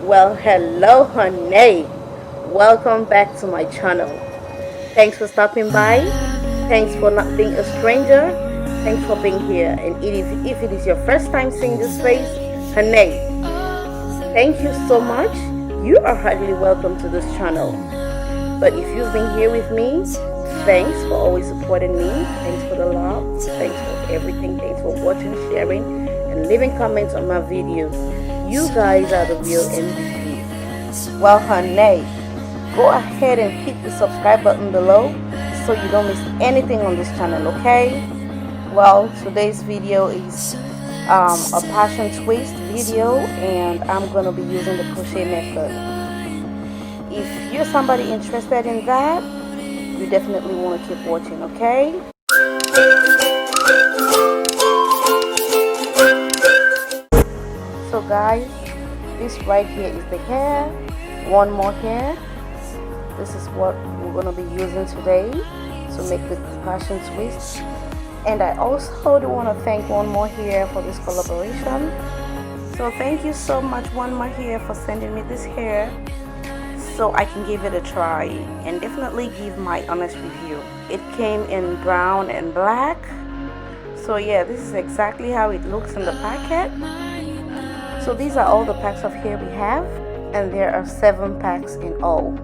Well, hello, Hunnay. Welcome back to my channel. Thanks for stopping by. Thanks for not being a stranger. Thanks for being here. And if it is your first time seeing this face, Hunnay, thank you so much. You are highly welcome to this channel. But if you've been here with me, thanks for always supporting me. Thanks for the love. Thanks for everything. Thanks for watching, sharing, and leaving comments on my videos. You guys are the real MVP. Well, Hunnay, go ahead and hit the subscribe button below so you don't miss anything on this channel, okay? Well, today's video is a passion twist video, and I'm gonna be using the crochet method. If you're somebody interested in that, you definitely want to keep watching, okay? So guys, this right here is the hair, one more hair. This is what we're going to be using today to make the passion twist. And I also do want to thank One More Hair for this collaboration. So thank you so much, One More Hair, for sending me this hair so I can give it a try and definitely give my honest review. It came in brown and black. So yeah, this is exactly how it looks in the packet. So these are all the packs of hair we have, and there are 7 packs in all.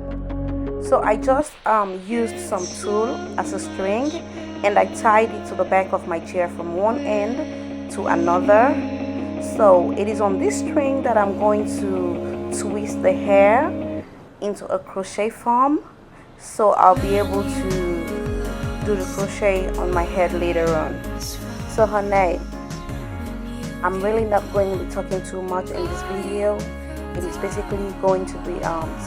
So I just used some tulle as a string, and I tied it to the back of my chair from one end to another. So it is on this string that I'm going to twist the hair into a crochet form, so I'll be able to do the crochet on my head later on. So Hunnay, I'm really not going to be talking too much in this video. It is basically going to be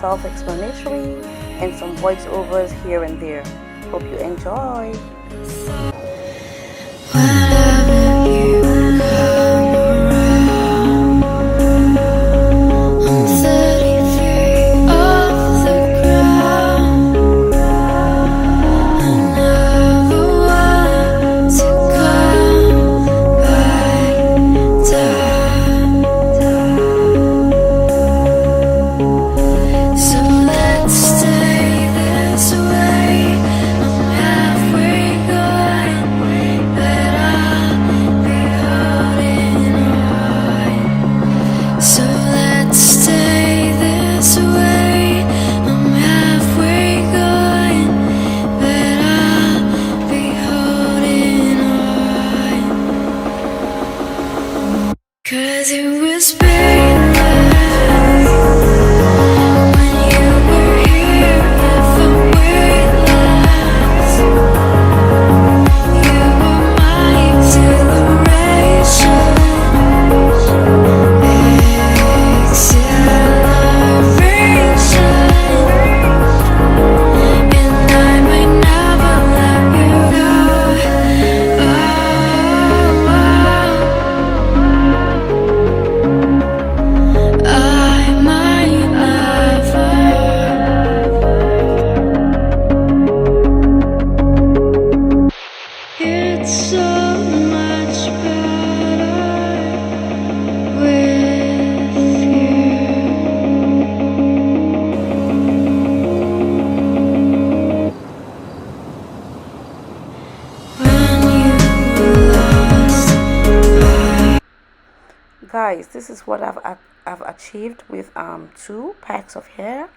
self-explanatory and some voiceovers here and there. Hope you enjoy. Guys, this is what I've achieved with 2 packs of hair.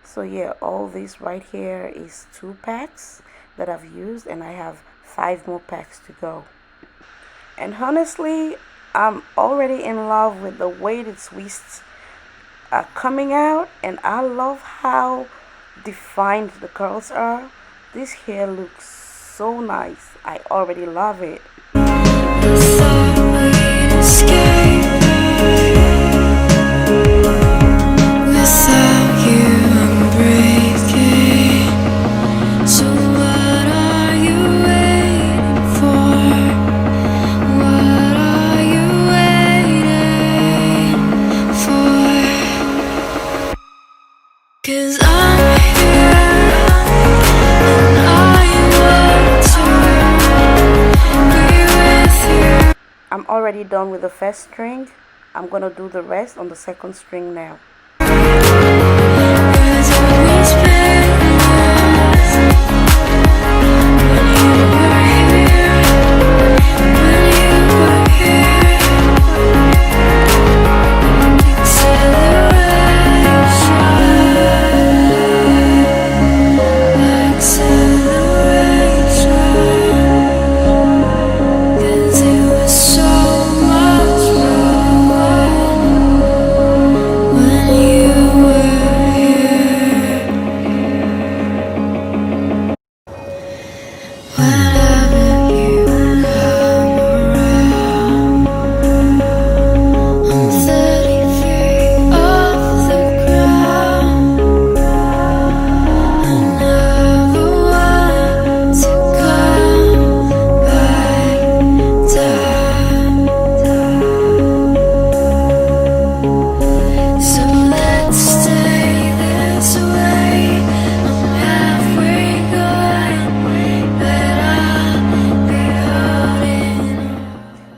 So yeah, all this right here is 2 packs that I've used, and I have 5 more packs to go. And honestly, I'm already in love with the way the twists are coming out, and I love how defined the curls are. This hair looks so nice. I already love it. I'm already done with the first string. I'm gonna do the rest on the second string now.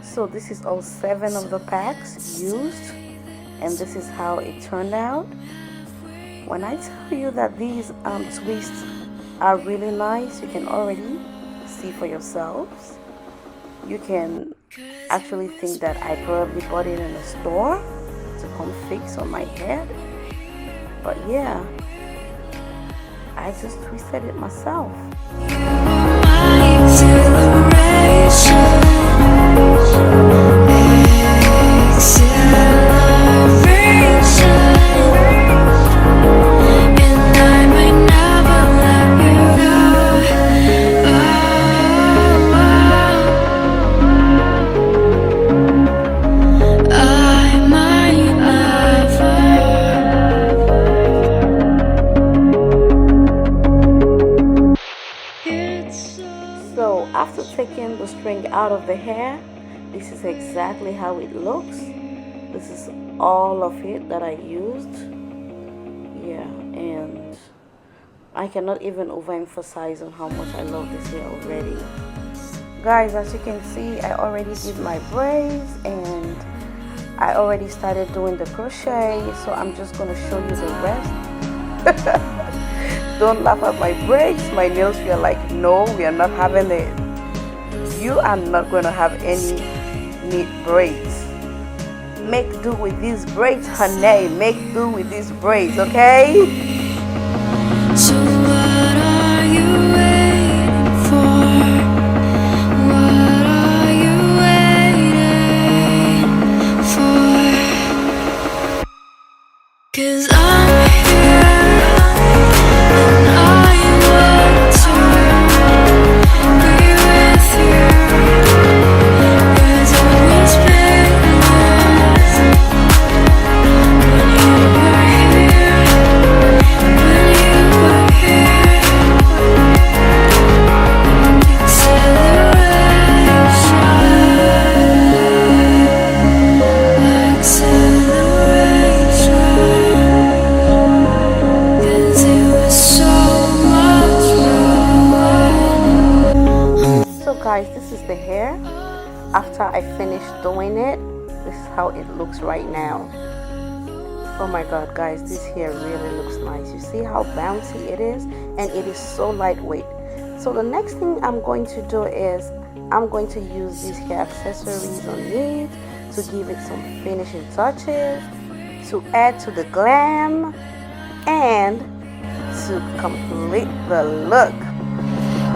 So this is all 7 of the packs used, and this is how it turned out. When I tell you that these twists are really nice, you can already see for yourselves. You can actually think that I probably bought it in a store to come fix on my head, but yeah, I just twisted it myself. So after taking the string out of the hair, this is exactly how it looks. This is all of it that I used. Yeah, and I cannot even overemphasize on how much I love this hair already. Guys, as you can see, I already did my braids and I already started doing the crochet, so I'm just going to show you the rest. Don't laugh at my braids. My nails were like, no, we are not having it. You are not going to have any neat braids. Make do with these braids, Hunnay. Make do with these braids, okay? So what are you waiting for? What are you waiting for? 'Cause I'm here and I want to be with you. There's always been love when you were here, when you were here. So guys, this is the hair. After I finished doing it, this is how it looks right now. Oh my god, guys, this hair really looks nice. You see how bouncy it is, and it is so lightweight. So the next thing I'm going to do is I'm going to use these hair accessories on it to give it some finishing touches, to add to the glam, and to complete the look.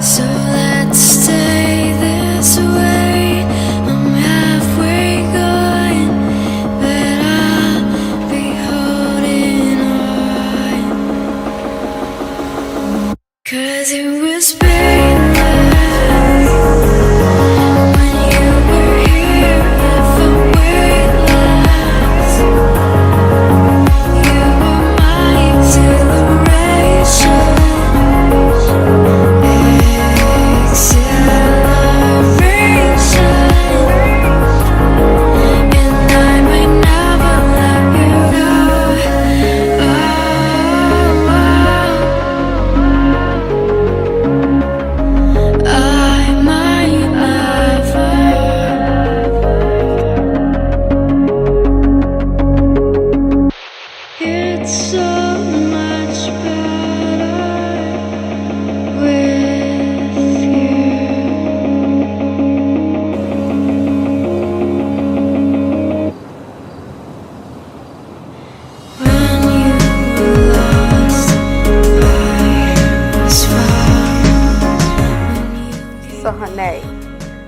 So let's stay this way. I'm halfway going, but I'll be holding on. 'Cause it was painless when you were here. If I weightless, you were my exhilaration. Exhilaration.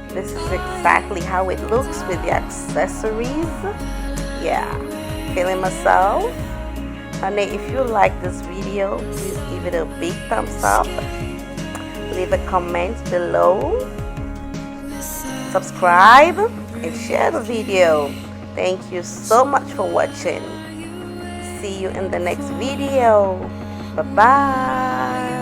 This is exactly how it looks with the accessories. Yeah, feeling myself. Honey, if you like this video, please give it a big thumbs up. Leave a comment below. Subscribe and share the video. Thank you so much for watching. See you in the next video. Bye bye.